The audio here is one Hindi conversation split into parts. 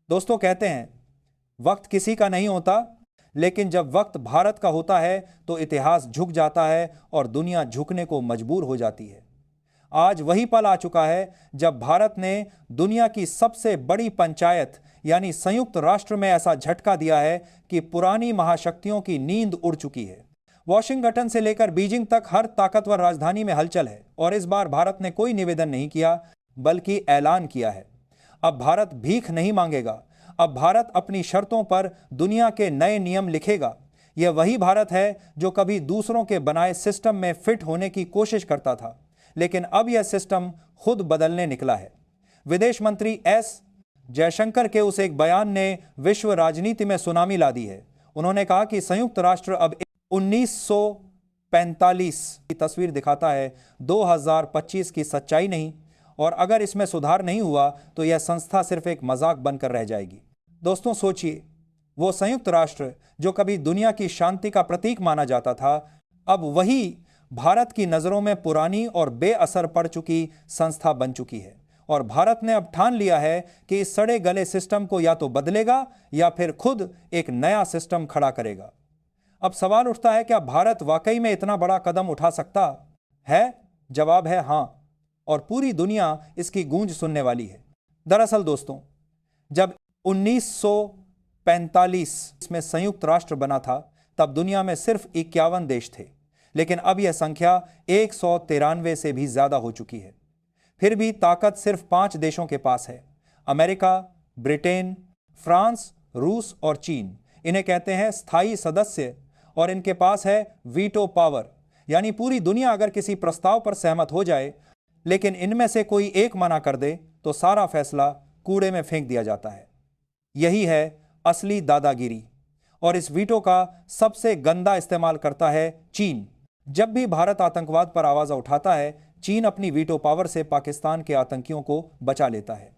दोस्तों, कहते हैं वक्त किसी का नहीं होता, लेकिन जब वक्त भारत का होता है तो इतिहास झुक जाता है और दुनिया झुकने को मजबूर हो जाती है। आज वही पल आ चुका है जब भारत ने दुनिया की सबसे बड़ी पंचायत यानी संयुक्त राष्ट्र में ऐसा झटका दिया है कि पुरानी महाशक्तियों की नींद उड़ चुकी है। वॉशिंगटन से लेकर बीजिंग तक हर ताकतवर राजधानी में हलचल है और इस बार भारत ने कोई निवेदन नहीं किया, बल्कि ऐलान किया है। अब भारत भीख नहीं मांगेगा, अब भारत अपनी शर्तों पर दुनिया के नए नियम लिखेगा। यह वही भारत है जो कभी दूसरों के बनाए सिस्टम में फिट होने की कोशिश करता था, लेकिन अब यह सिस्टम खुद बदलने निकला है। विदेश मंत्री एस जयशंकर के उस एक बयान ने विश्व राजनीति में सुनामी ला दी है। उन्होंने कहा कि संयुक्त राष्ट्र अब 1945 की तस्वीर दिखाता है, 2025 की सच्चाई नहीं, और अगर इसमें सुधार नहीं हुआ तो यह संस्था सिर्फ एक मजाक बनकर रह जाएगी। दोस्तों, सोचिए, वो संयुक्त राष्ट्र जो कभी दुनिया की शांति का प्रतीक माना जाता था, अब वही भारत की नज़रों में पुरानी और बेअसर पड़ चुकी संस्था बन चुकी है। और भारत ने अब ठान लिया है कि इस सड़े गले सिस्टम को या तो बदलेगा या फिर खुद एक नया सिस्टम खड़ा करेगा। अब सवाल उठता है, क्या भारत वाकई में इतना बड़ा कदम उठा सकता है? जवाब है हाँ, और पूरी दुनिया इसकी गूंज सुनने वाली है। दरअसल दोस्तों, जब 1945 में संयुक्त राष्ट्र बना था, तब दुनिया में सिर्फ 51 देश थे, लेकिन अब यह संख्या 193 से भी ज्यादा हो चुकी है। फिर भी ताकत सिर्फ 5 देशों के पास है: अमेरिका, ब्रिटेन, फ्रांस, रूस और चीन। इन्हें कहते हैं स्थायी सदस्य, और इनके पास है वीटो पावर, यानी पूरी दुनिया अगर किसी प्रस्ताव पर सहमत हो जाए, लेकिन इनमें से कोई एक मना कर दे तो सारा फैसला कूड़े में फेंक दिया जाता है। यही है असली दादागिरी, और इस वीटो का सबसे गंदा इस्तेमाल करता है चीन। जब भी भारत आतंकवाद पर आवाज उठाता है, चीन अपनी वीटो पावर से पाकिस्तान के आतंकियों को बचा लेता है।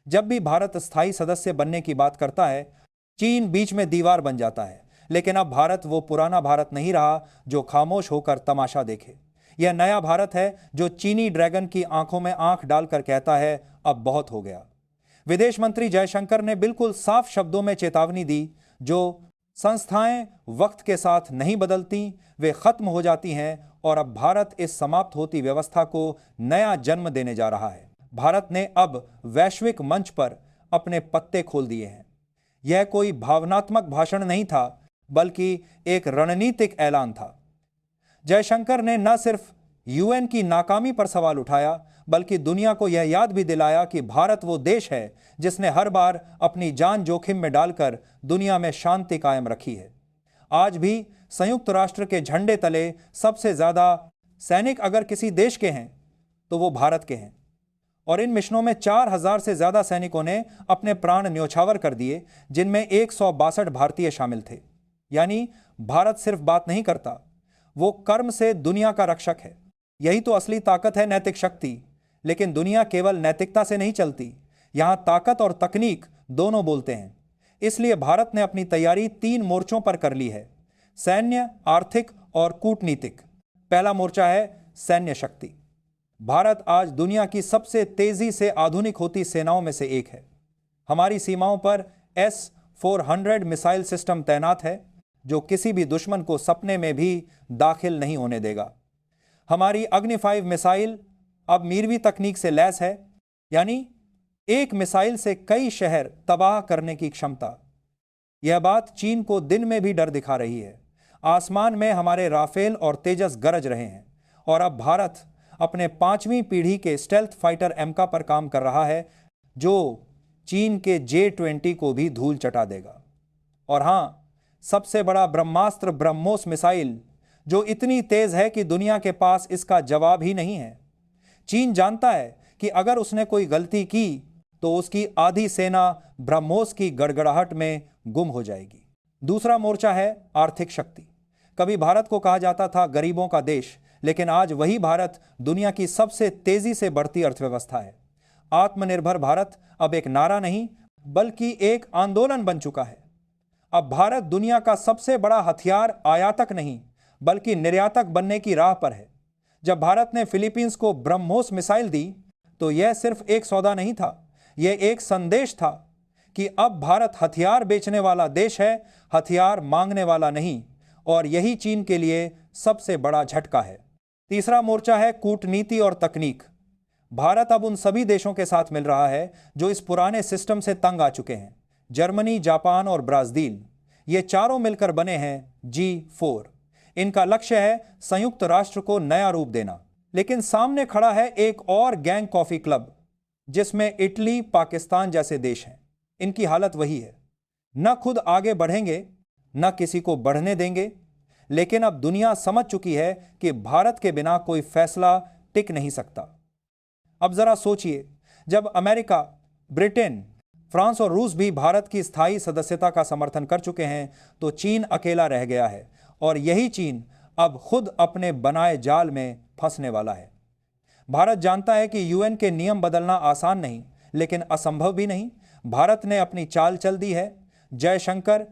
जब भी भारत स्थायी सदस्य बनने की बात करता है, चीन बीच में दीवार बन जाता है। लेकिन अब भारत वो पुराना भारत नहीं रहा जो खामोश होकर तमाशा देखे। यह नया भारत है जो चीनी ड्रैगन की आंखों में आंख डालकर कहता है, अब बहुत हो गया। विदेश मंत्री जयशंकर ने बिल्कुल साफ शब्दों में चेतावनी दी, जो संस्थाएं वक्त के साथ नहीं बदलती, वे खत्म हो जाती हैं, और अब भारत इस समाप्त होती व्यवस्था को नया जन्म देने जा रहा है। भारत ने अब वैश्विक मंच पर अपने पत्ते खोल दिए हैं। यह कोई भावनात्मक भाषण नहीं था, बल्कि एक रणनीतिक ऐलान था। जयशंकर ने न सिर्फ यूएन की नाकामी पर सवाल उठाया, बल्कि दुनिया को यह याद भी दिलाया कि भारत वो देश है जिसने हर बार अपनी जान जोखिम में डालकर दुनिया में शांति कायम रखी है। आज भी संयुक्त राष्ट्र के झंडे तले सबसे ज्यादा सैनिक अगर किसी देश के हैं तो वो भारत के हैं, और इन मिशनों में 4000 से ज्यादा सैनिकों ने अपने प्राण न्योछावर कर दिए, जिनमें 162 भारतीय शामिल थे। यानी भारत सिर्फ बात नहीं करता, वो कर्म से दुनिया का रक्षक है। यही तो असली ताकत है, नैतिक शक्ति। लेकिन दुनिया केवल नैतिकता से नहीं चलती, यहां ताकत और तकनीक दोनों बोलते हैं। इसलिए भारत ने अपनी तैयारी 3 मोर्चों पर कर ली है: सैन्य, आर्थिक और कूटनीतिक। पहला मोर्चा है सैन्य शक्ति। भारत आज दुनिया की सबसे तेजी से आधुनिक होती सेनाओं में से एक है। हमारी सीमाओं पर S-400 मिसाइल सिस्टम तैनात है, जो किसी भी दुश्मन को सपने में भी दाखिल नहीं होने देगा। हमारी अग्नि 5 मिसाइल अब मीरवी तकनीक से लैस है, यानी एक मिसाइल से कई शहर तबाह करने की क्षमता। यह बात चीन को दिन में भी डर दिखा रही है। आसमान में हमारे राफेल और तेजस गरज रहे हैं, और अब भारत अपने 5वीं पीढ़ी के स्टेल्थ फाइटर एमका पर काम कर रहा है, जो चीन के J-20 को भी धूल चटा देगा। और हां, सबसे बड़ा ब्रह्मास्त्र ब्रह्मोस मिसाइल, जो इतनी तेज है कि दुनिया के पास इसका जवाब ही नहीं है। चीन जानता है कि अगर उसने कोई गलती की तो उसकी आधी सेना ब्रह्मोस की गड़गड़ाहट में गुम हो जाएगी। दूसरा मोर्चा है आर्थिक शक्ति। कभी भारत को कहा जाता था गरीबों का देश, लेकिन आज वही भारत दुनिया की सबसे तेजी से बढ़ती अर्थव्यवस्था है। आत्मनिर्भर भारत अब एक नारा नहीं, बल्कि एक आंदोलन बन चुका है। अब भारत दुनिया का सबसे बड़ा हथियार आयातक नहीं, बल्कि निर्यातक बनने की राह पर है। जब भारत ने फिलीपींस को ब्रह्मोस मिसाइल दी, तो यह सिर्फ एक सौदा नहीं था, यह एक संदेश था कि अब भारत हथियार बेचने वाला देश है, हथियार मांगने वाला नहीं, और यही चीन के लिए सबसे बड़ा झटका है। तीसरा मोर्चा है कूटनीति और तकनीक। भारत अब उन सभी देशों के साथ मिल रहा है जो इस पुराने सिस्टम से तंग आ चुके हैं। जर्मनी, जापान और ब्राजील, ये चारों मिलकर बने हैं G4। इनका लक्ष्य है संयुक्त राष्ट्र को नया रूप देना। लेकिन सामने खड़ा है एक और गैंग कॉफी क्लब, जिसमें इटली, पाकिस्तान जैसे देश हैं। इनकी हालत वही है, न खुद आगे बढ़ेंगे न किसी को बढ़ने देंगे। लेकिन अब दुनिया समझ चुकी है कि भारत के बिना कोई फैसला टिक नहीं सकता। अब जरा सोचिए, जब अमेरिका, ब्रिटेन, फ्रांस और रूस भी भारत की स्थायी सदस्यता का समर्थन कर चुके हैं, तो चीन अकेला रह गया है, और यही चीन अब खुद अपने बनाए जाल में फंसने वाला है। भारत जानता है कि यूएन के नियम बदलना आसान नहीं, लेकिन असंभव भी नहीं। भारत ने अपनी चाल चल दी है। जयशंकर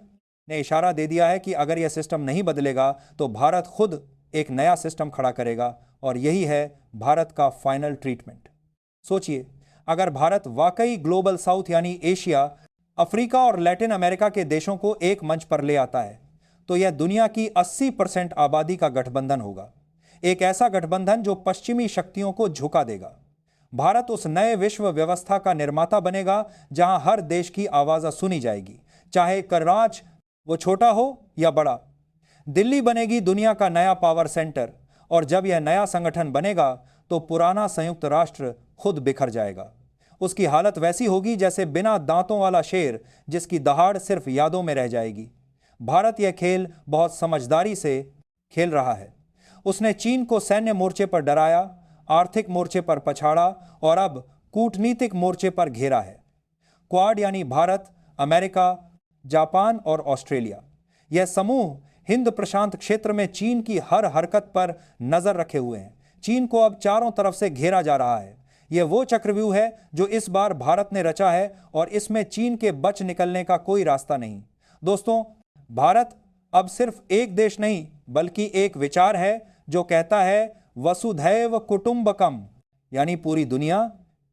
ने इशारा दे दिया है कि अगर यह सिस्टम नहीं बदलेगा तो भारत खुद एक नया सिस्टम खड़ा करेगा, और यही है भारत का फाइनल ट्रीटमेंट। सोचिए, अगर भारत वाकई ग्लोबल साउथ यानी एशिया, अफ्रीका और लैटिन अमेरिका के देशों को एक मंच पर ले आता है, तो यह दुनिया की 80% आबादी का गठबंधन होगा। एक ऐसा गठबंधन जो पश्चिमी शक्तियों को झुका देगा। भारत उस नए विश्व व्यवस्था का निर्माता बनेगा जहां हर देश की आवाज़ सुनी जाएगी, चाहे करराज वो छोटा हो या बड़ा। दिल्ली बनेगी दुनिया का नया पावर सेंटर, और जब यह नया संगठन बनेगा तो पुराना संयुक्त राष्ट्र खुद बिखर जाएगा। उसकी हालत वैसी होगी जैसे बिना दांतों वाला शेर जिसकी दहाड़ सिर्फ यादों में रह जाएगी। भारत यह खेल बहुत समझदारी से खेल रहा है। उसने चीन को सैन्य मोर्चे पर डराया, आर्थिक मोर्चे पर पछाड़ा, और अब कूटनीतिक मोर्चे पर घेरा है। क्वाड यानी भारत, अमेरिका, जापान और ऑस्ट्रेलिया, यह समूह हिंद प्रशांत क्षेत्र में चीन की हर हरकत पर नजर रखे हुए हैं। चीन को अब चारों तरफ से घेरा जा रहा है। यह वो चक्रव्यूह है जो इस बार भारत ने रचा है, और इसमें चीन के बच निकलने का कोई रास्ता नहीं। दोस्तों, भारत अब सिर्फ एक देश नहीं बल्कि एक विचार है जो कहता है वसुधैव कुटुंबकम, यानी पूरी दुनिया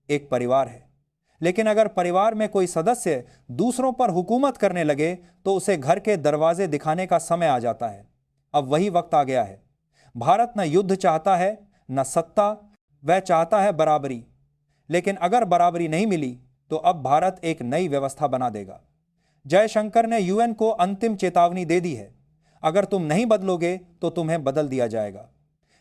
एक परिवार है। लेकिन अगर परिवार में कोई सदस्य दूसरों पर हुकूमत करने लगे तो उसे घर के दरवाजे दिखाने का समय आ जाता है। अब वही वक्त आ गया है। भारत न युद्ध चाहता है न सत्ता, वह चाहता है बराबरी। लेकिन अगर बराबरी नहीं मिली तो अब भारत एक नई व्यवस्था बना देगा। जयशंकर ने यूएन को अंतिम चेतावनी दे दी है, अगर तुम नहीं बदलोगे तो तुम्हें बदल दिया जाएगा।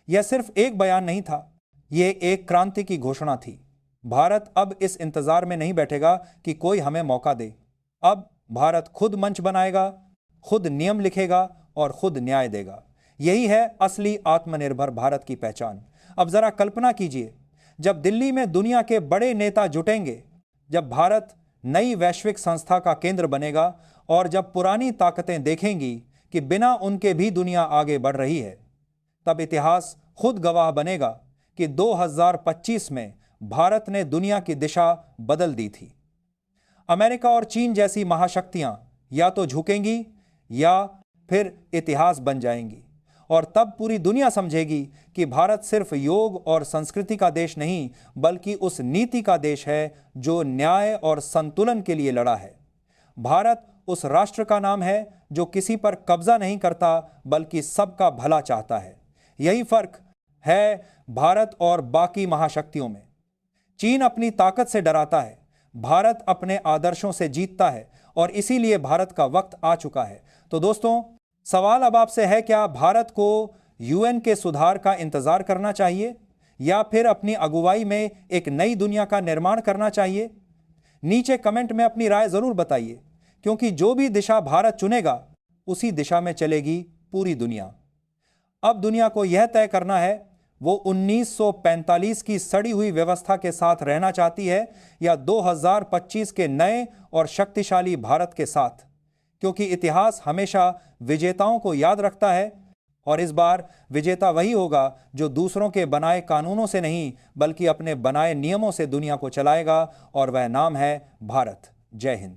यह सिर्फ एक बयान नहीं था, यह एक क्रांति की घोषणा थी। भारत अब इस इंतजार में नहीं बैठेगा कि कोई हमें मौका दे। अब भारत खुद मंच बनाएगा, खुद नियम लिखेगा और खुद न्याय देगा। यही है असली आत्मनिर्भर भारत की पहचान। अब जरा कल्पना कीजिए, जब दिल्ली में दुनिया के बड़े नेता जुटेंगे, जब भारत नई वैश्विक संस्था का केंद्र बनेगा, और जब पुरानी ताकतें देखेंगी कि बिना उनके भी दुनिया आगे बढ़ रही है, तब इतिहास खुद गवाह बनेगा कि 2025 में भारत ने दुनिया की दिशा बदल दी थी। अमेरिका और चीन जैसी महाशक्तियां या तो झुकेंगी या फिर इतिहास बन जाएंगी, और तब पूरी दुनिया समझेगी कि भारत सिर्फ योग और संस्कृति का देश नहीं बल्कि उस नीति का देश है जो न्याय और संतुलन के लिए लड़ा है। भारत उस राष्ट्र का नाम है जो किसी पर कब्जा नहीं करता बल्कि सबका भला चाहता है। यही फर्क है भारत और बाकी महाशक्तियों में। चीन अपनी ताकत से डराता है, भारत अपने आदर्शों से जीतता है, और इसीलिए भारत का वक्त आ चुका है। तो दोस्तों, सवाल अब आपसे है, क्या भारत को यूएन के सुधार का इंतजार करना चाहिए या फिर अपनी अगुवाई में एक नई दुनिया का निर्माण करना चाहिए? नीचे कमेंट में अपनी राय जरूर बताइए, क्योंकि जो भी दिशा भारत चुनेगा उसी दिशा में चलेगी पूरी दुनिया। अब दुनिया को यह तय करना है वो 1945 की सड़ी हुई व्यवस्था के साथ रहना चाहती है या 2025 के नए और शक्तिशाली भारत के साथ, क्योंकि इतिहास हमेशा विजेताओं को याद रखता है, और इस बार विजेता वही होगा जो दूसरों के बनाए कानूनों से नहीं बल्कि अपने बनाए नियमों से दुनिया को चलाएगा, और वह नाम है भारत। जय हिंद।